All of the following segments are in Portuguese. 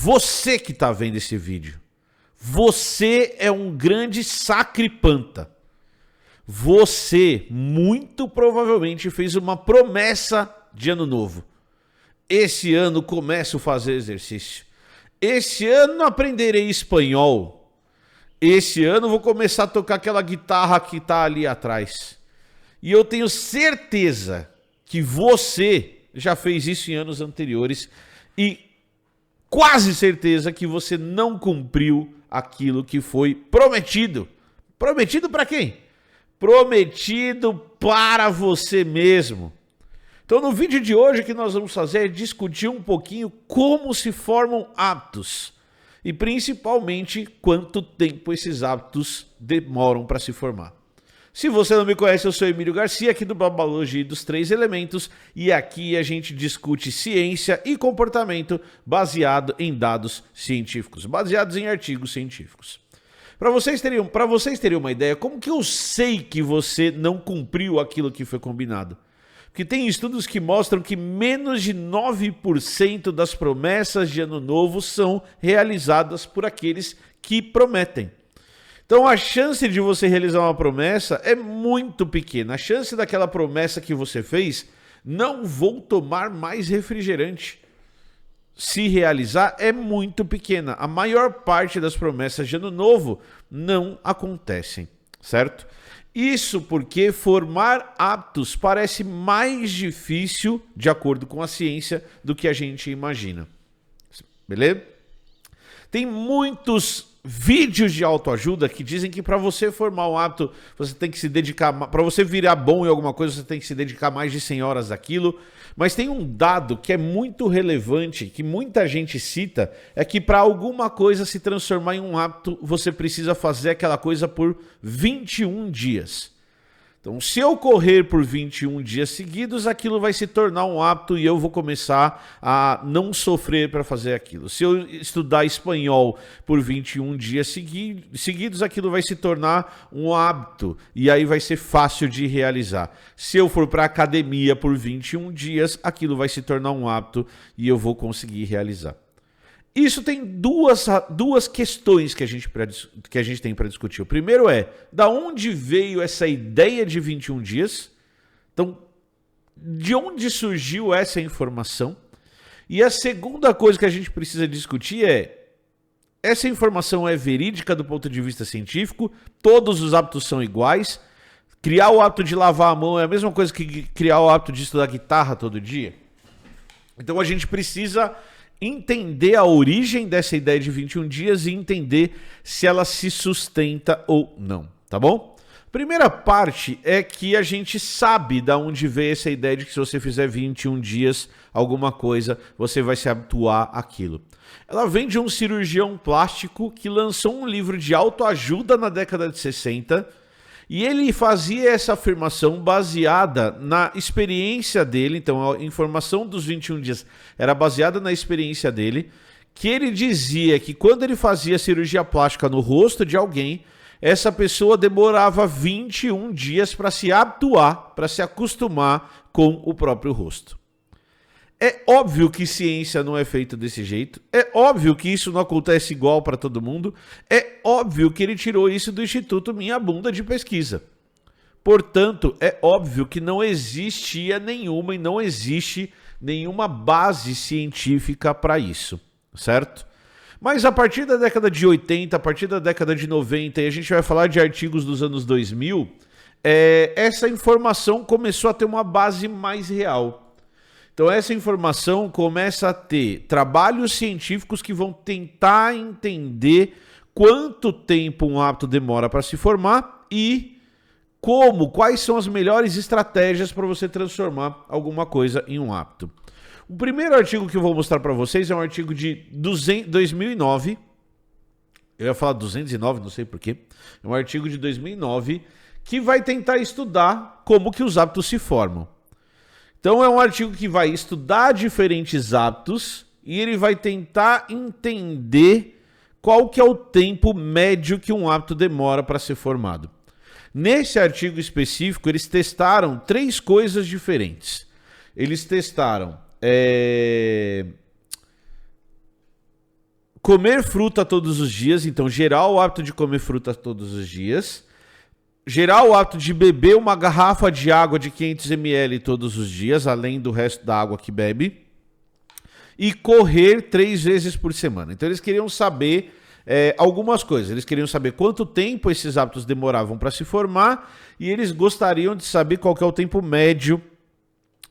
você que está vendo esse vídeo, você é um grande sacripanta. Você muito provavelmente fez uma promessa de ano novo. Esse ano começo a fazer exercício. Esse ano aprenderei espanhol. Esse ano vou começar a tocar aquela guitarra que está ali atrás. E eu tenho certeza que você já fez isso em anos anteriores e quase certeza que você não cumpriu aquilo que foi prometido. Prometido para quem? Prometido para você mesmo. Então no vídeo de hoje o que nós vamos fazer é discutir um pouquinho como se formam hábitos. E principalmente quanto tempo esses hábitos demoram para se formar. Se você não me conhece, eu sou Emílio Garcia, aqui do Babalogia dos Três Elementos, e aqui a gente discute ciência e comportamento baseado em dados científicos, baseados em artigos científicos. Para vocês terem uma ideia, como que eu sei que você não cumpriu aquilo que foi combinado? Porque tem estudos que mostram que menos de 9% das promessas de ano novo são realizadas por aqueles que prometem. Então a chance de você realizar uma promessa é muito pequena. A chance daquela promessa que você fez, não vou tomar mais refrigerante, se realizar é muito pequena. A maior parte das promessas de ano novo não acontecem, certo? Isso porque formar hábitos parece mais difícil, de acordo com a ciência, do que a gente imagina. Beleza? Tem muitos vídeos de autoajuda que dizem que para você formar um hábito, você tem que se dedicar, para você virar bom em alguma coisa, você tem que se dedicar mais de 100 horas daquilo. Mas tem um dado que é muito relevante, que muita gente cita, é que para alguma coisa se transformar em um hábito, você precisa fazer aquela coisa por 21 dias. Então, se eu correr por 21 dias seguidos, aquilo vai se tornar um hábito e eu vou começar a não sofrer para fazer aquilo. Se eu estudar espanhol por 21 dias seguidos, aquilo vai se tornar um hábito e aí vai ser fácil de realizar. Se eu for para a academia por 21 dias, aquilo vai se tornar um hábito e eu vou conseguir realizar. Isso tem duas questões que a gente tem para discutir. O primeiro é, da onde veio essa ideia de 21 dias? Então, de onde surgiu essa informação? E a segunda coisa que a gente precisa discutir é, essa informação é verídica do ponto de vista científico? Todos os hábitos são iguais? Criar o hábito de lavar a mão é a mesma coisa que criar o hábito de estudar guitarra todo dia? Então a gente precisa entender a origem dessa ideia de 21 dias e entender se ela se sustenta ou não, tá bom? Primeira parte é que a gente sabe de onde veio essa ideia de que se você fizer 21 dias alguma coisa, você vai se habituar àquilo. Ela vem de um cirurgião plástico que lançou um livro de autoajuda na década de 60 e ele fazia essa afirmação baseada na experiência dele. Então a informação dos 21 dias era baseada na experiência dele, que ele dizia que quando ele fazia cirurgia plástica no rosto de alguém, essa pessoa demorava 21 dias para se habituar, para se acostumar com o próprio rosto. É óbvio que ciência não é feita desse jeito, é óbvio que isso não acontece igual para todo mundo, é óbvio que ele tirou isso do Instituto Minha Bunda de Pesquisa. Portanto, é óbvio que não existia nenhuma e não existe nenhuma base científica para isso, certo? Mas a partir da década de 80, a partir da década de 90, e a gente vai falar de artigos dos anos 2000, essa informação começou a ter uma base mais real. Então essa informação começa a ter trabalhos científicos que vão tentar entender quanto tempo um hábito demora para se formar e quais são as melhores estratégias para você transformar alguma coisa em um hábito. O primeiro artigo que eu vou mostrar para vocês é um artigo de 2009. Eu ia falar 209, não sei porquê. É um artigo de 2009 que vai tentar estudar como que os hábitos se formam. Então é um artigo que vai estudar diferentes hábitos e ele vai tentar entender qual que é o tempo médio que um hábito demora para ser formado. Nesse artigo específico, eles testaram 3 coisas diferentes. Eles testaram Comer fruta todos os dias, então gerar o hábito de comer fruta todos os dias. Gerar o hábito de beber uma garrafa de água de 500 ml todos os dias, além do resto da água que bebe. E correr 3 vezes por semana. Então eles queriam saber algumas coisas. Eles queriam saber quanto tempo esses hábitos demoravam para se formar e eles gostariam de saber qual que é o tempo médio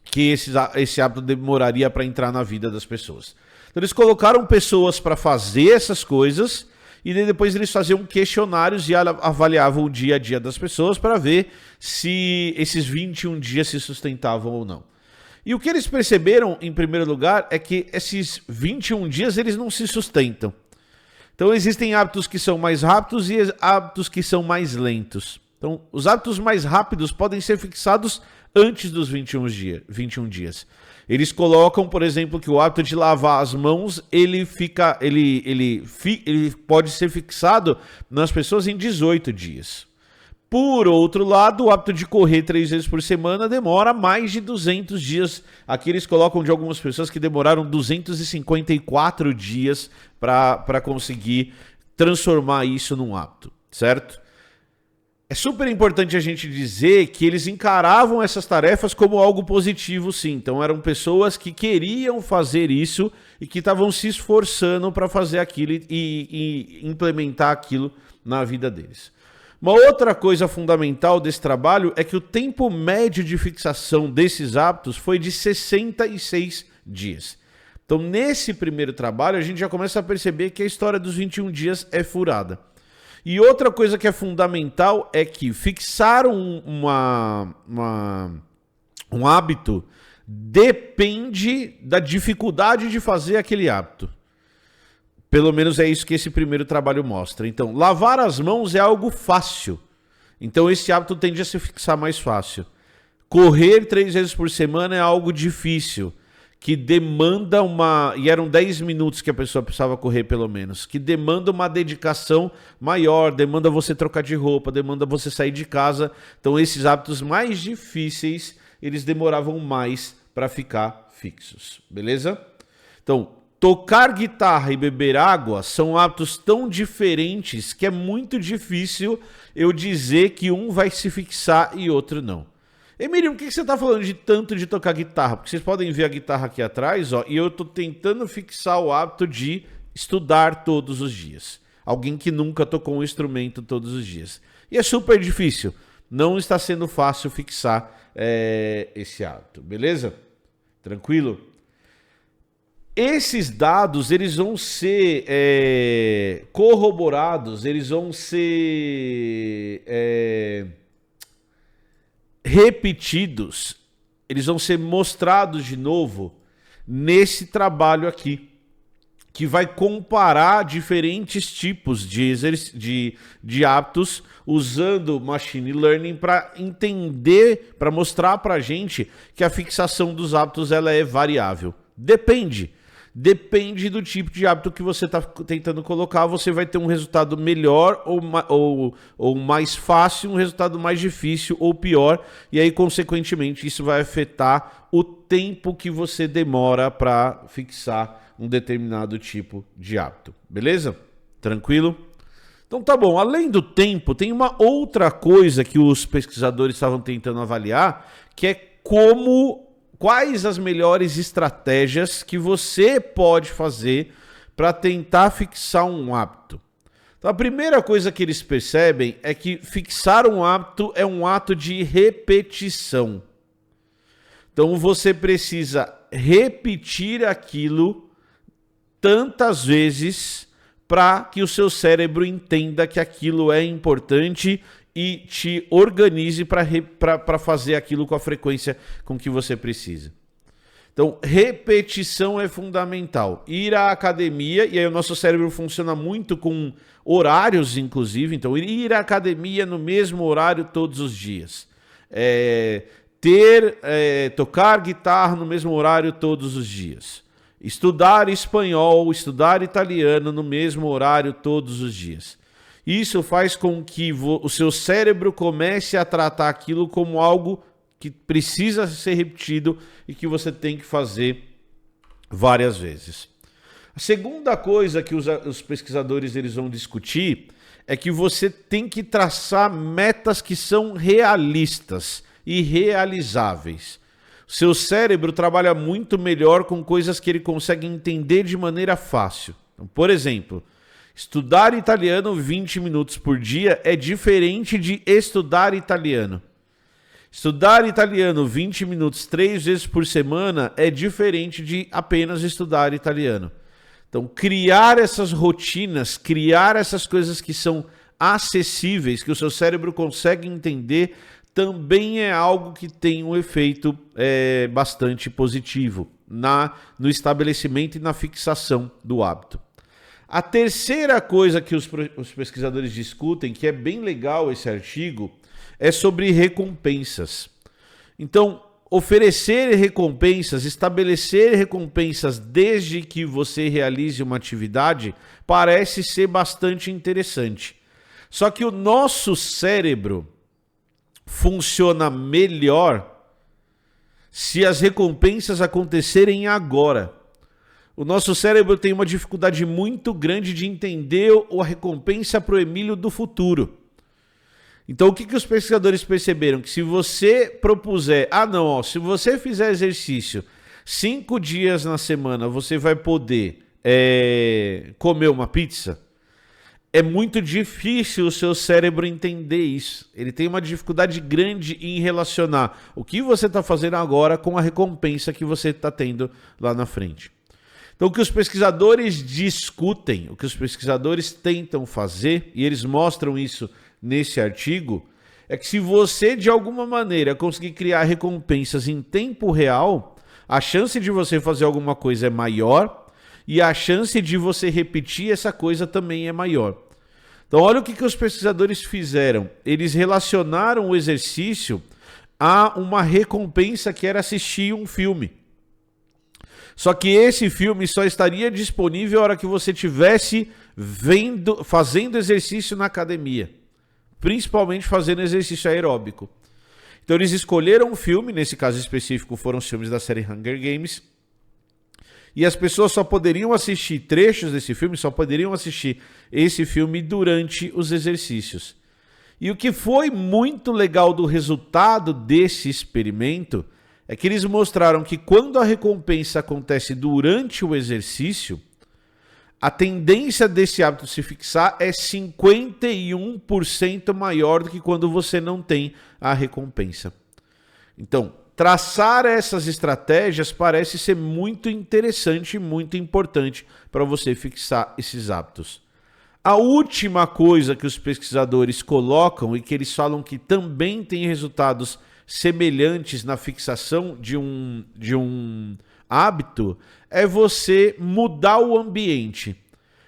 que esse hábito demoraria para entrar na vida das pessoas. Então eles colocaram pessoas para fazer essas coisas e depois eles faziam questionários e avaliavam o dia a dia das pessoas para ver se esses 21 dias se sustentavam ou não. E o que eles perceberam, em primeiro lugar, é que esses 21 dias eles não se sustentam. Então existem hábitos que são mais rápidos e hábitos que são mais lentos. Então os hábitos mais rápidos podem ser fixados antes dos 21 dias. Eles colocam, por exemplo, que o hábito de lavar as mãos, ele pode ser fixado nas pessoas em 18 dias. Por outro lado, o hábito de correr 3 vezes por semana demora mais de 200 dias. Aqui eles colocam de algumas pessoas que demoraram 254 dias para conseguir transformar isso num hábito, certo? É super importante a gente dizer que eles encaravam essas tarefas como algo positivo, sim. Então eram pessoas que queriam fazer isso e que estavam se esforçando para fazer aquilo e implementar aquilo na vida deles. Uma outra coisa fundamental desse trabalho é que o tempo médio de fixação desses hábitos foi de 66 dias. Então, nesse primeiro trabalho, a gente já começa a perceber que a história dos 21 dias é furada. E outra coisa que é fundamental é que fixar um hábito depende da dificuldade de fazer aquele hábito. Pelo menos é isso que esse primeiro trabalho mostra. Então, lavar as mãos é algo fácil. Então, esse hábito tende a se fixar mais fácil. Correr 3 vezes por semana é algo difícil, que demanda e eram 10 minutos que a pessoa precisava correr pelo menos, que demanda uma dedicação maior, demanda você trocar de roupa, demanda você sair de casa. Então, esses hábitos mais difíceis, eles demoravam mais para ficar fixos. Beleza? Então, tocar guitarra e beber água são hábitos tão diferentes que é muito difícil eu dizer que um vai se fixar e outro não. Emílio, por que você está falando de tanto de tocar guitarra? Porque vocês podem ver a guitarra aqui atrás, ó, e eu estou tentando fixar o hábito de estudar todos os dias. Alguém que nunca tocou um instrumento todos os dias. E é super difícil. Não está sendo fácil fixar esse hábito, beleza? Tranquilo? Esses dados, eles vão ser corroborados, eles vão ser repetidos, eles vão ser mostrados de novo nesse trabalho aqui, que vai comparar diferentes tipos de hábitos usando machine learning para entender, para mostrar para a gente que a fixação dos hábitos ela é variável. Depende do tipo de hábito que você está tentando colocar, você vai ter um resultado melhor ou mais fácil, um resultado mais difícil ou pior, e aí, consequentemente, isso vai afetar o tempo que você demora para fixar um determinado tipo de hábito. Beleza? Tranquilo? Então tá bom, além do tempo, tem uma outra coisa que os pesquisadores estavam tentando avaliar, que é quais as melhores estratégias que você pode fazer para tentar fixar um hábito. Então, a primeira coisa que eles percebem é que fixar um hábito é um ato de repetição. Então, você precisa repetir aquilo tantas vezes para que o seu cérebro entenda que aquilo é importante e te organize para fazer aquilo com a frequência com que você precisa. Então, repetição é fundamental. Ir à academia, e aí o nosso cérebro funciona muito com horários, inclusive. Então, ir à academia no mesmo horário todos os dias. Tocar guitarra no mesmo horário todos os dias. Estudar espanhol, estudar italiano no mesmo horário todos os dias. Isso faz com que o seu cérebro comece a tratar aquilo como algo que precisa ser repetido e que você tem que fazer várias vezes. A segunda coisa que os pesquisadores eles vão discutir é que você tem que traçar metas que são realistas e realizáveis. Seu cérebro trabalha muito melhor com coisas que ele consegue entender de maneira fácil. Então, por exemplo, estudar italiano 20 minutos por dia é diferente de estudar italiano. Estudar italiano 20 minutos 3 vezes por semana é diferente de apenas estudar italiano. Então, criar essas rotinas, criar essas coisas que são acessíveis, que o seu cérebro consegue entender, também é algo que tem um efeito bastante positivo no estabelecimento e na fixação do hábito. A terceira coisa que os pesquisadores discutem, que é bem legal esse artigo, é sobre recompensas. Então, oferecer recompensas, estabelecer recompensas desde que você realize uma atividade, parece ser bastante interessante. Só que o nosso cérebro funciona melhor se as recompensas acontecerem agora. O nosso cérebro tem uma dificuldade muito grande de entender a recompensa para o Emílio do futuro. Então, o que os pesquisadores perceberam? Que se você propuser, se você fizer exercício 5 dias na semana, você vai poder comer uma pizza, é muito difícil o seu cérebro entender isso. Ele tem uma dificuldade grande em relacionar o que você está fazendo agora com a recompensa que você está tendo lá na frente. Então, o que os pesquisadores discutem, o que os pesquisadores tentam fazer, e eles mostram isso nesse artigo, é que se você de alguma maneira conseguir criar recompensas em tempo real, a chance de você fazer alguma coisa é maior e a chance de você repetir essa coisa também é maior. Então olha o que os pesquisadores fizeram. Eles relacionaram o exercício a uma recompensa que era assistir um filme. Só que esse filme só estaria disponível a hora que você estivesse fazendo exercício na academia. Principalmente fazendo exercício aeróbico. Então eles escolheram um filme, nesse caso específico foram os filmes da série Hunger Games, e as pessoas só poderiam assistir trechos desse filme, só poderiam assistir esse filme durante os exercícios. E o que foi muito legal do resultado desse experimento é que eles mostraram que quando a recompensa acontece durante o exercício, a tendência desse hábito se fixar é 51% maior do que quando você não tem a recompensa. Então, traçar essas estratégias parece ser muito interessante e muito importante para você fixar esses hábitos. A última coisa que os pesquisadores colocam e que eles falam que também tem resultados semelhantes na fixação de um hábito é você mudar o ambiente.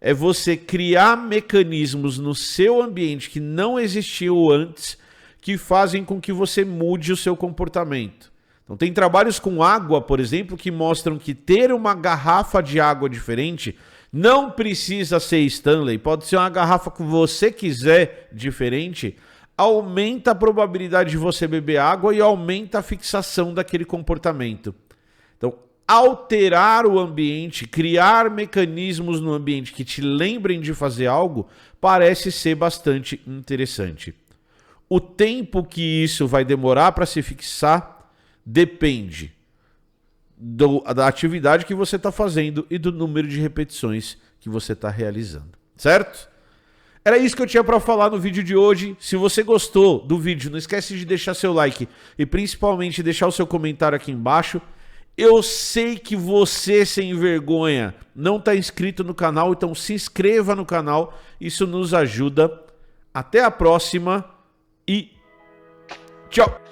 É você criar mecanismos no seu ambiente que não existiam antes, que fazem com que você mude o seu comportamento. Então tem trabalhos com água, por exemplo, que mostram que ter uma garrafa de água diferente não precisa ser Stanley, pode ser uma garrafa que você quiser diferente, aumenta a probabilidade de você beber água e aumenta a fixação daquele comportamento. Então, alterar o ambiente, criar mecanismos no ambiente que te lembrem de fazer algo, parece ser bastante interessante. O tempo que isso vai demorar para se fixar depende da atividade que você está fazendo e do número de repetições que você está realizando, certo? Era isso que eu tinha para falar no vídeo de hoje. Se você gostou do vídeo, não esquece de deixar seu like e principalmente deixar o seu comentário aqui embaixo. Eu sei que você, sem vergonha, não está inscrito no canal, então se inscreva no canal, isso nos ajuda. Até a próxima e tchau!